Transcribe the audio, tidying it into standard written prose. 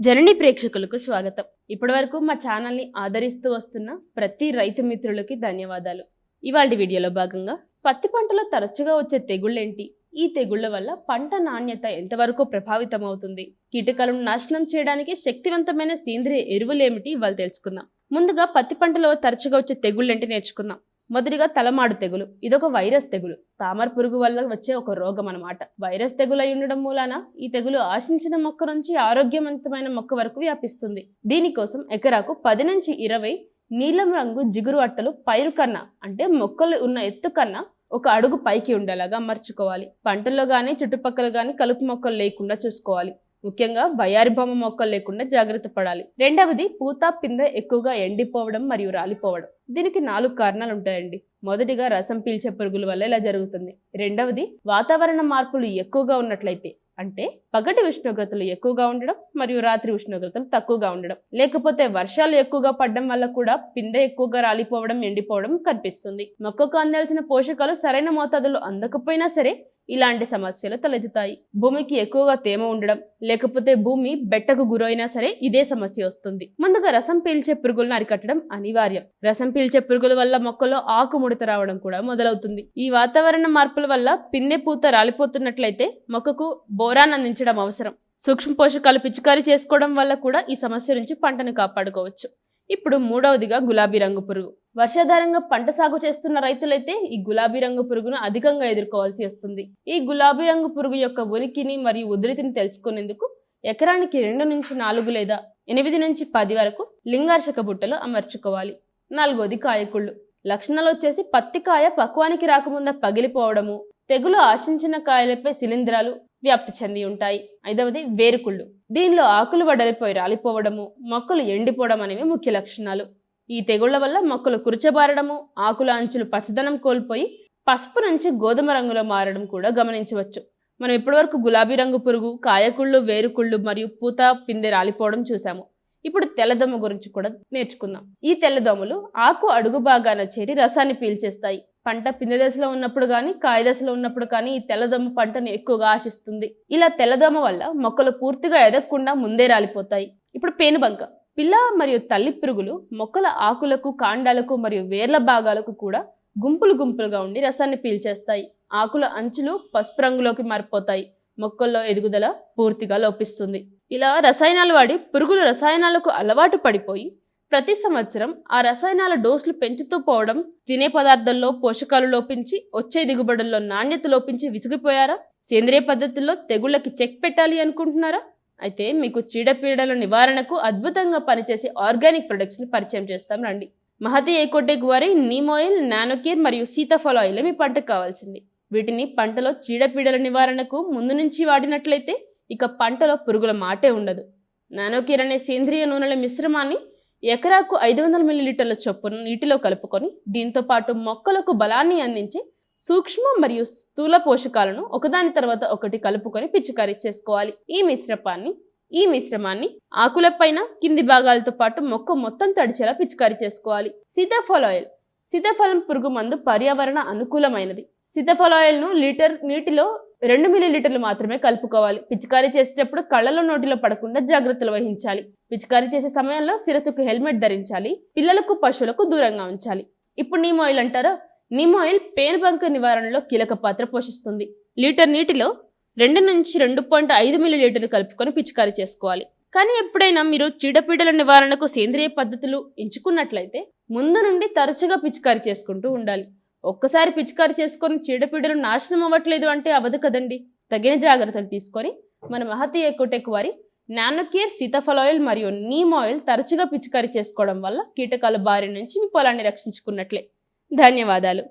జనని ప్రేక్షకులకు స్వాగతం. ఇప్పటివరకు మా ఛానల్ని ఆదరిస్తూ వస్తున్న ప్రతి రైతు మిత్రులకి ధన్యవాదాలు. ఇవాల్టి వీడియోలో భాగంగా పత్తి పంటలో తరచుగా వచ్చే తెగుళ్ళేంటి, ఈ తెగుళ్ల వల్ల పంట నాణ్యత ఎంతవరకు ప్రభావితం అవుతుంది, కీటకాలను నాశనం చేయడానికి శక్తివంతమైన సేంద్రియ ఎరువులేమిటి ఇవాళ తెలుసుకుందాం. ముందుగా పత్తి పంటలో తరచుగా వచ్చే తెగుళ్ళేంటి నేర్చుకుందాం. మొదటిగా తలమాడు తెగులు. ఇదొక వైరస్ తెగులు. తామర పురుగు వల్ల వచ్చే ఒక రోగం అన్నమాట. వైరస్ తెగులు అయి ఉండడం మూలాన ఈ తెగులు ఆశించిన మొక్క నుంచి ఆరోగ్యవంతమైన మొక్క వరకు వ్యాపిస్తుంది. దీనికోసం ఎకరాకు 10 నుంచి 20 నీలం రంగు జిగురు అట్టలు పైరు కన్నా అంటే మొక్కలు ఉన్న ఎత్తు కన్నా 1 అడుగు పైకి ఉండేలాగా అమర్చుకోవాలి. పంటల్లో గానీ చుట్టుపక్కల గానీ కలుపు మొక్కలు లేకుండా చూసుకోవాలి. ముఖ్యంగా వయారిబొమ్మ మొక్కలు లేకుండా జాగ్రత్త పడాలి. రెండవది పూత పిందె ఎక్కువగా ఎండిపోవడం మరియు రాలిపోవడం. దీనికి 4 కారణాలు ఉంటాయండి. మొదటిగా రసం పీల్చే పురుగుల వల్ల ఇలా జరుగుతుంది. రెండవది వాతావరణ మార్పులు ఎక్కువగా ఉన్నట్లయితే, అంటే పగటి ఉష్ణోగ్రతలు ఎక్కువగా ఉండడం మరియు రాత్రి ఉష్ణోగ్రతలు తక్కువగా ఉండడం, లేకపోతే వర్షాలు ఎక్కువగా పడడం వల్ల కూడా పిందె ఎక్కువగా రాలిపోవడం ఎండిపోవడం కనిపిస్తుంది. మొక్కకు అందాల్సిన పోషకాలు సరైన మోతాదులో అందకపోయినా సరే ఇలాంటి సమస్యలు తలెత్తుతాయి. భూమికి ఎక్కువగా తేమ ఉండడం, లేకపోతే భూమి బెట్టకు గురైనా సరే ఇదే సమస్య వస్తుంది. ముందుగా రసం పీల్చే పురుగులను అరికట్టడం అనివార్యం. రసం పీల్చే పురుగుల వల్ల మొక్కలో ఆకు ముడత రావడం కూడా మొదలవుతుంది. ఈ వాతావరణ మార్పుల వల్ల పిందె పూత రాలిపోతున్నట్లయితే మొక్కకు బోరాన్ అందించడం అవసరం. సూక్ష్మ పోషకాలు పిచికారీ చేసుకోవడం వల్ల కూడా ఈ సమస్య నుంచి పంటను కాపాడుకోవచ్చు. ఇప్పుడు మూడవదిగా గులాబీ రంగు పురుగు. వర్షాధారంగా పంట సాగు చేస్తున్న రైతులైతే ఈ గులాబీ రంగు పురుగును అధికంగా ఎదుర్కోవాల్సి వస్తుంది. ఈ గులాబీ రంగు పురుగు యొక్క ఉనికిని మరియు ఉధృతిని తెలుసుకునేందుకు ఎకరానికి 2 నుంచి 4 లేదా 8 నుంచి 10 వరకు లింగార్షక బుట్టలు అమర్చుకోవాలి. 4వది కాయకుళ్ళు. లక్షణాలు వచ్చేసి పత్తి కాయ పక్వానికి రాకముందే పగిలిపోవడము, తెగులు ఆశించిన కాయలపై శిలీంధ్రాలు వ్యాప్తి చెంది ఉంటాయి. 5వది వేరుకుళ్ళు. దీనిలో ఆకులు వడలిపోయి రాలిపోవడము, మొక్కలు ఎండిపోవడం అనేవి ముఖ్య లక్షణాలు. ఈ తెగుళ్ల వల్ల మొక్కలు కురచబారడము, ఆకుల అంచులు పచ్చదనం కోల్పోయి పసుపు నుంచి గోధుమ రంగులో మారడం కూడా గమనించవచ్చు. మనం ఇప్పటివరకు గులాబీ రంగు పురుగు, కాయకుళ్ళు, వేరుకుళ్ళు మరియు పూత పిందె రాలిపోవడం చూసాము. ఇప్పుడు తెల్లదోమ గురించి కూడా నేర్చుకుందాం. ఈ తెల్లదోమలు ఆకు అడుగు భాగాన చేరి రసాన్ని పీల్చేస్తాయి. పంట పిందె దశలో ఉన్నప్పుడు కానీ కాయ దశలో ఉన్నప్పుడు కానీ ఈ తెల్లదోమ పంటను ఎక్కువగా ఆశిస్తుంది. ఇలా తెల్లదోమ వల్ల మొక్కలు పూర్తిగా ఎదగకుండా ముందే రాలిపోతాయి. ఇప్పుడు పేనుబంక. పిల్ల మరియు తల్లి పురుగులు మొక్కల ఆకులకు, కాండాలకు మరియు వేర్ల భాగాలకు కూడా గుంపులు గుంపులుగా ఉండి రసాన్ని పీల్చేస్తాయి. ఆకుల అంచులు పసుపు రంగులోకి మారిపోతాయి. మొక్కల్లో ఎదుగుదల పూర్తిగా లోపిస్తుంది. ఇలా రసాయనాలు వాడి పురుగులు రసాయనాలకు అలవాటు పడిపోయి ప్రతి సంవత్సరం ఆ రసాయనాల డోసులు పెంచుతూ పోవడం, తినే పదార్థాల్లో పోషకాలు లోపించి వచ్చే దిగుబడుల్లో నాణ్యత లోపించి విసిగిపోయారా? సేంద్రియ పద్ధతుల్లో తెగుళ్లకి చెక్ పెట్టాలి అనుకుంటున్నారా? అయితే మీకు చీడపీడల నివారణకు అద్భుతంగా పనిచేసే ఆర్గానిక్ ప్రొడక్ట్స్ ని పరిచయం చేస్తాం రండి. మహతి ఏకోటెక్ వారి నీమ్ ఆయిల్, నానోకేర్ మరియు సీతాఫల ఆయిల్ మీ పంటకు కావాల్సింది. వీటిని పంటలో చీడపీడల నివారణకు ముందు నుంచి వాడినట్లయితే ఇక పంటలో పురుగుల మాటే ఉండదు. నానోకేర్ అనే సేంద్రియ నూనెల మిశ్రమాన్ని ఎకరాకు 500 మిల్లీలీటర్ల చొప్పున నీటిలో కలుపుకొని దీంతో పాటు మొక్కలకు బలాన్ని అందించి సూక్ష్మ మరియు స్థూల పోషకాలను ఒకదాని తర్వాత ఒకటి కలుపుకొని పిచికారీ చేసుకోవాలి. ఈ మిశ్రమాన్ని ఆకులపైన కింది భాగాలతో పాటు మొక్క మొత్తం తడిచేలా పిచికారీ చేసుకోవాలి. సీతాఫల ఆయిల్. సీతాఫలం పురుగు మందు పర్యావరణ అనుకూలమైనది. సీతాఫల ఆయిల్ ను లీటర్ నీటిలో 2 మిల్లీలీటర్లు మాత్రమే కలుపుకోవాలి. పిచికారీ చేసేటప్పుడు కళ్ళలో నోటిలో పడకుండా జాగ్రత్తలు వహించాలి. పిచికారీ చేసే సమయంలో శిరస్సుకు హెల్మెట్ ధరించాలి. పిల్లలకు, పశువులకు దూరంగా ఉంచాలి. ఇప్పుడు నీమ్ ఆయిల్ అంటారా? నీమ్ ఆయిల్ పేనుబంక నివారణలో కీలక పాత్ర పోషిస్తుంది. లీటర్ నీటిలో 2 నుంచి 2.5 మిల్లీలీటర్లు కలుపుకొని పిచికారీ చేసుకోవాలి. కానీ ఎప్పుడైనా మీరు చీడపీడల నివారణకు సేంద్రియ పద్ధతులు ఎంచుకున్నట్లయితే ముందు నుండి తరచుగా పిచికారీ చేసుకుంటూ ఉండాలి. ఒక్కసారి పిచికారీ చేసుకొని చీడపీడలు నాశనం అవ్వట్లేదు అంటే అవ్వదు కదండి. తగిన జాగ్రత్తలు తీసుకొని మన మహతి ఏకోటెక్ వారి నానోకేర్, సీతాఫల ఆయిల్ మరియు నీమ్ ఆయిల్ తరచుగా పిచికారీ చేసుకోవడం వల్ల కీటకాల బారి నుంచి మీ పొలాన్ని రక్షించుకున్నట్లే. ధన్యవాదాలు.